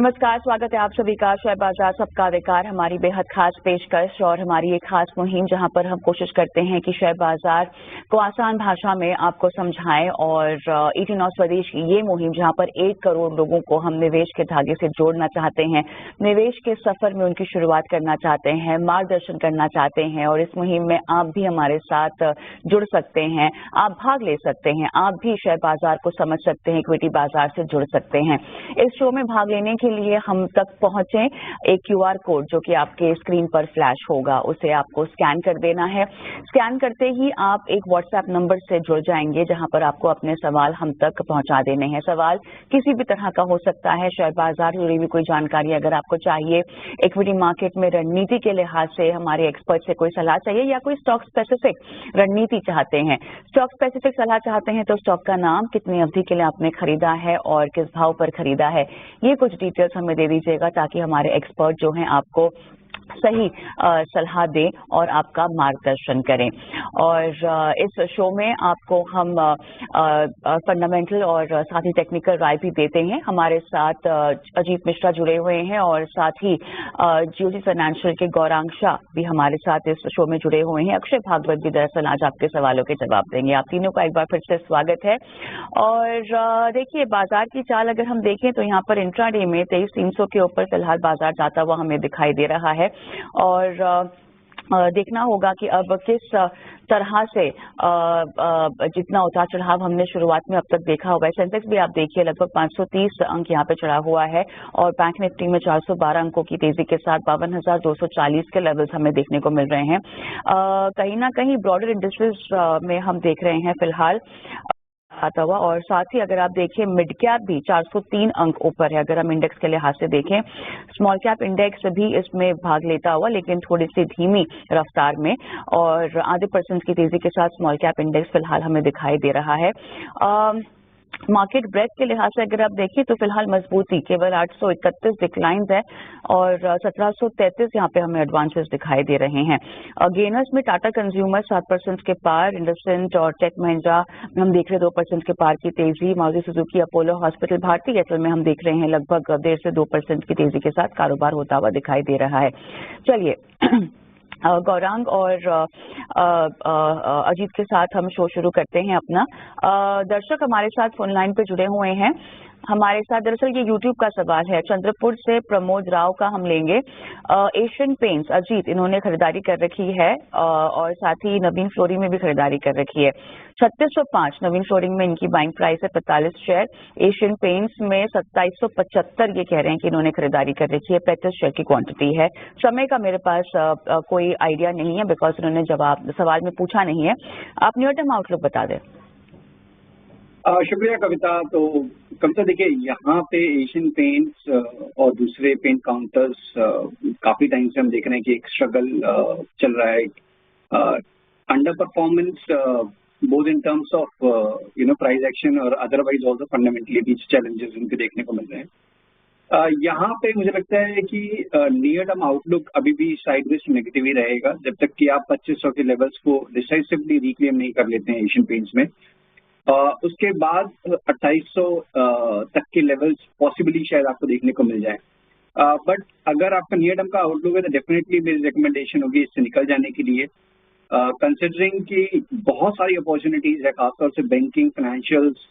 नमस्कार, स्वागत है आप सभी का शेयर बाजार सबका विकार हमारी बेहद खास पेशकश और हमारी एक खास मुहिम जहां पर हम कोशिश करते हैं कि शेयर बाजार को आसान भाषा में आपको समझाएं और 18 स्वदेश की ये मुहिम जहां पर 1 करोड़ लोगों को हम निवेश के धागे से जोड़ना चाहते हैं, निवेश के सफर में उनकी शुरुआत करना चाहते हैं, मार्गदर्शन करना चाहते हैं और इस मुहिम में आप भी हमारे साथ जुड़ सकते हैं, आप भाग ले सकते हैं, आप भी शेयर बाजार को समझ सकते हैं, इक्विटी बाजार से जुड़ सकते हैं। इस शो में भाग लेने के लिए हम तक पहुंचे एक क्यूआर कोड जो कि आपके स्क्रीन पर फ्लैश होगा, उसे आपको स्कैन कर देना है। स्कैन करते ही आप एक व्हाट्सएप नंबर से जुड़ जाएंगे जहां पर आपको अपने सवाल हम तक पहुंचा देने हैं। सवाल किसी भी तरह का हो सकता है, शेयर बाजार से जुड़ी हुई कोई जानकारी अगर आपको चाहिए, इक्विटी मार्केट में रणनीति के लिहाज से हमारे एक्सपर्ट से कोई सलाह चाहिए या कोई स्टॉक स्पेसिफिक रणनीति चाहते हैं, स्टॉक स्पेसिफिक सलाह चाहते हैं तो स्टॉक का नाम, कितनी अवधि के लिए आपने खरीदा है और किस भाव पर खरीदा है, ये कुछ डिटेल्स हमें दे दीजिएगा ताकि हमारे एक्सपर्ट जो हैं आपको सही सलाह दें और आपका मार्गदर्शन करें। और इस शो में आपको हम फंडामेंटल और साथ ही टेक्निकल राय भी देते हैं। हमारे साथ अजीत मिश्रा जुड़े हुए हैं और साथ ही जीओसी फाइनेंशियल के गौरांग शाह भी हमारे साथ इस शो में जुड़े हुए हैं। अक्षय भागवत भी दरअसल आज आपके सवालों के जवाब देंगे। आप तीनों का एक बार फिर से स्वागत है। और देखिए, बाजार की चाल अगर हम देखें तो यहाँ पर इंट्राडे में 23,300 के ऊपर फिलहाल बाजार जाता हुआ हमें दिखाई दे रहा है और देखना होगा कि अब किस तरह से जितना उतार चढ़ाव हमने शुरुआत में अब तक देखा होगा। सेंसेक्स भी आप देखिए लगभग 530 अंक यहाँ पे चढ़ा हुआ है और बैंक निफ्टी में 412 अंकों की तेजी के साथ 52,240 के लेवल्स हमें देखने को मिल रहे हैं। कहीं ना कहीं ब्रॉडर इंडस्ट्रीज में हम देख रहे हैं फिलहाल आता हुआ और साथ ही अगर आप देखें मिड कैप भी 403 अंक ऊपर है। अगर हम इंडेक्स के लिहाज से देखें, स्मॉल कैप इंडेक्स भी इसमें भाग लेता हुआ लेकिन थोड़ी सी धीमी रफ्तार में और आधे % की तेजी के साथ स्मॉल कैप इंडेक्स फिलहाल हमें दिखाई दे रहा है। मार्केट ब्रेथ के लिहाज से अगर आप देखें तो फिलहाल मजबूती केवल 831 डिक्लाइंस है और 1733 यहाँ पे हमें एडवांसेस दिखाई दे रहे हैं। गेनर्स में टाटा कंज्यूमर 7% के पार, इंडसइंड और टेक महिंद्रा हम देख रहे हैं 2% के पार की तेजी, मारुति सुजुकी, अपोलो हॉस्पिटल, भारती एयरटेल में हम देख रहे हैं लगभग 1.5 से 2% की तेजी के साथ कारोबार होता हुआ दिखाई दे रहा है। चलिए गौरांग और अजीत के साथ हम शो शुरू करते हैं अपना। दर्शक हमारे साथ फोन लाइन पे जुड़े हुए हैं हमारे साथ। दरअसल ये यूट्यूब का सवाल है, चंद्रपुर से प्रमोद राव का हम लेंगे। एशियन पेंट्स अजीत इन्होंने खरीदारी कर रखी है और साथ ही नवीन फ्लोरिंग में भी खरीदारी कर रखी है। 3605 नवीन फ्लोरिंग में इनकी बाइंग प्राइस है 45 शेयर, एशियन पेंट्स में 2775 ये कह रहे हैं कि इन्होंने खरीदारी कर रखी है, 35 शेयर की क्वांटिटी है। समय का मेरे पास कोई आइडिया नहीं है बिकॉज उन्होंने जवाब सवाल में पूछा नहीं है। आप न्यू टर्म आउटलुक बता दें। शुक्रिया कविता। तो कविता देखिए, यहाँ पे एशियन पेंट्स और दूसरे पेंट काउंटर्स काफी टाइम से हम देख रहे हैं कि एक स्ट्रगल चल रहा है। Under performance both in terms of price action और अदरवाइज ऑल्सो फंडामेंटली भी चैलेंजेस उनके देखने को मिल रहे हैं। यहाँ पे मुझे लगता है कि नियर टर्म आउटलुक अभी भी साइडवेज नेगेटिव ही रहेगा जब तक कि आप 2500 के लेवल्स को डिसाइसिवली रिक्लेम नहीं कर लेते हैं एशियन पेंट्स में। उसके बाद 2800 तक के लेवल्स पॉसिबली शायद आपको देखने को मिल जाए। बट अगर आपका नियर टर्म का आउटलुक है तो डेफिनेटली मेरी रिकमेंडेशन होगी इससे निकल जाने के लिए, कंसिडरिंग कि बहुत सारी अपॉर्चुनिटीज है खासतौर से बैंकिंग, फाइनेंशियल्स,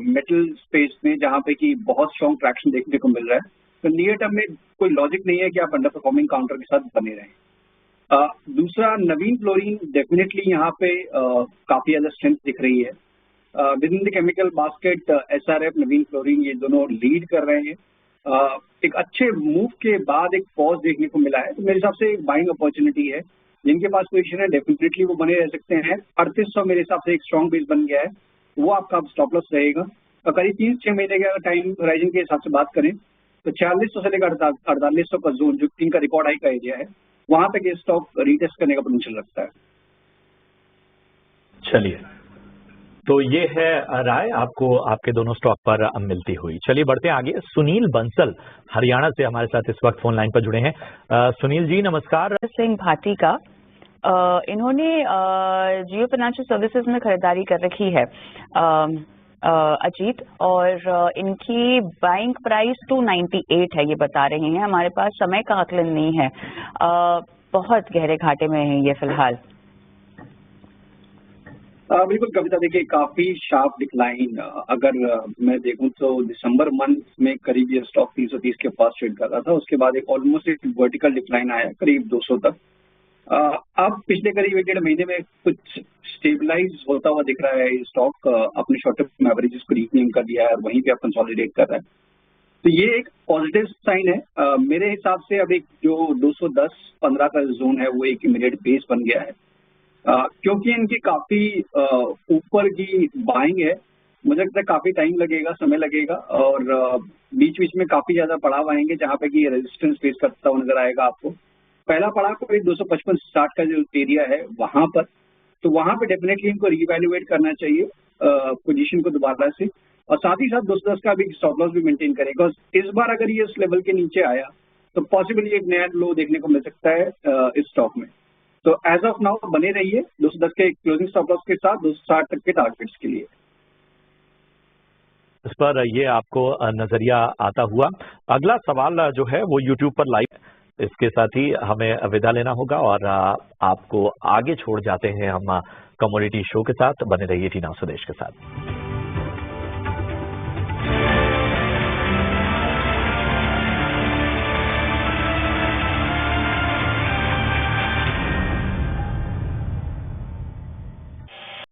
मेटल स्पेस में जहाँ पे कि बहुत स्ट्रॉन्ग ट्रैक्शन देखने को मिल रहा है। तो नियर टर्म में कोई लॉजिक नहीं है कि आप अंडर परफॉर्मिंग काउंटर के साथ बने रहें। दूसरा, नवीन फ्लोरिन डेफिनेटली यहाँ पे काफी ज्यादा स्ट्रेंथ दिख रही है। With in the chemical basket SRF, Naveen fluorine ये दोनों लीड कर रहे हैं। एक अच्छे मूव के बाद एक पॉज देखने को मिला है तो मेरे हिसाब से एक बाइंग अपॉर्चुनिटी है। जिनके पास पोजीशन है डेफिनेटली वो बने रह सकते हैं। 3800 मेरे हिसाब से एक स्ट्रॉन्ग बेस बन गया है, वो आपका स्टॉप लॉस रहेगा। और करीब 3-6 महीने के टाइम होराइजन के हिसाब से बात करें तो 4600 से लेकर 4800 का जोन जो इनका रिकॉर्ड हाई का एरिया है, वहां तक ये स्टॉक रीटेस्ट करने का पोटेंशियल रखता है। चलिए, तो ये है राय आपको आपके दोनों स्टॉक पर मिलती हुई। चलिए बढ़ते हैं आगे। सुनील बंसल हरियाणा से हमारे साथ इस वक्त फोन लाइन पर जुड़े हैं। सुनील जी नमस्कार। सिंह भाटी का इन्होंने जियो फाइनेंशियल सर्विसेज में खरीदारी कर रखी है। अजीत, और इनकी बाइंग प्राइस 298 है, ये बता रहे हैं। हमारे पास समय का आकलन नहीं है, बहुत गहरे घाटे में है ये फिलहाल। बिल्कुल कविता, देखिए काफी शार्प डिक्लाइन अगर मैं देखूं तो दिसंबर मंथ में करीब ये स्टॉक 330 के पास ट्रेड कर रहा था, उसके बाद एक ऑलमोस्ट एक वर्टिकल डिक्लाइन आया करीब 200 तक। अब पिछले करीब 1.5 महीने में कुछ स्टेबलाइज होता हुआ दिख रहा है ये स्टॉक, अपने शॉर्ट टर्म एवरेजेस को रीक्लेम कर लिया है और वहीं पे अब कंसोलिडेट कर रहा है, तो ये एक पॉजिटिव साइन है। मेरे हिसाब से अब एक जो 210-15 का जोन है वो एक इमीडिएट बेस बन गया है, क्योंकि इनकी काफी ऊपर की बाइंग है। मुझे लगता है काफी टाइम लगेगा, समय लगेगा, और बीच बीच में काफी ज्यादा पड़ाव आएंगे जहां पे कि रेजिस्टेंस फेस करता हुआ नजर आएगा आपको। पहला पड़ाव कोई 255-60 का जो एरिया है वहां पर, तो वहां पे डेफिनेटली इनको रीवैल्यूएट करना चाहिए पोजीशन को दोबारा से, और साथ ही साथ 210 का भी स्टॉप लॉस भी मेंटेन करें, बिकॉज इस बार अगर ये इस लेवल के नीचे आया तो पॉसिबली एक नया लो देखने को मिल सकता है इस स्टॉक में। तो एज ऑफ नाउ बने रहिए 210 के क्लोजिंग स्टॉप लॉस के साथ 260 तक के टारगेट्स के लिए। इस पर ये आपको नजरिया आता हुआ। अगला सवाल जो है वो यूट्यूब पर लाइव, इसके साथ ही हमें विदा लेना होगा और आपको आगे छोड़ जाते हैं हम कमोडिटी शो के साथ। बने रहिए टीना स्वदेश के साथ।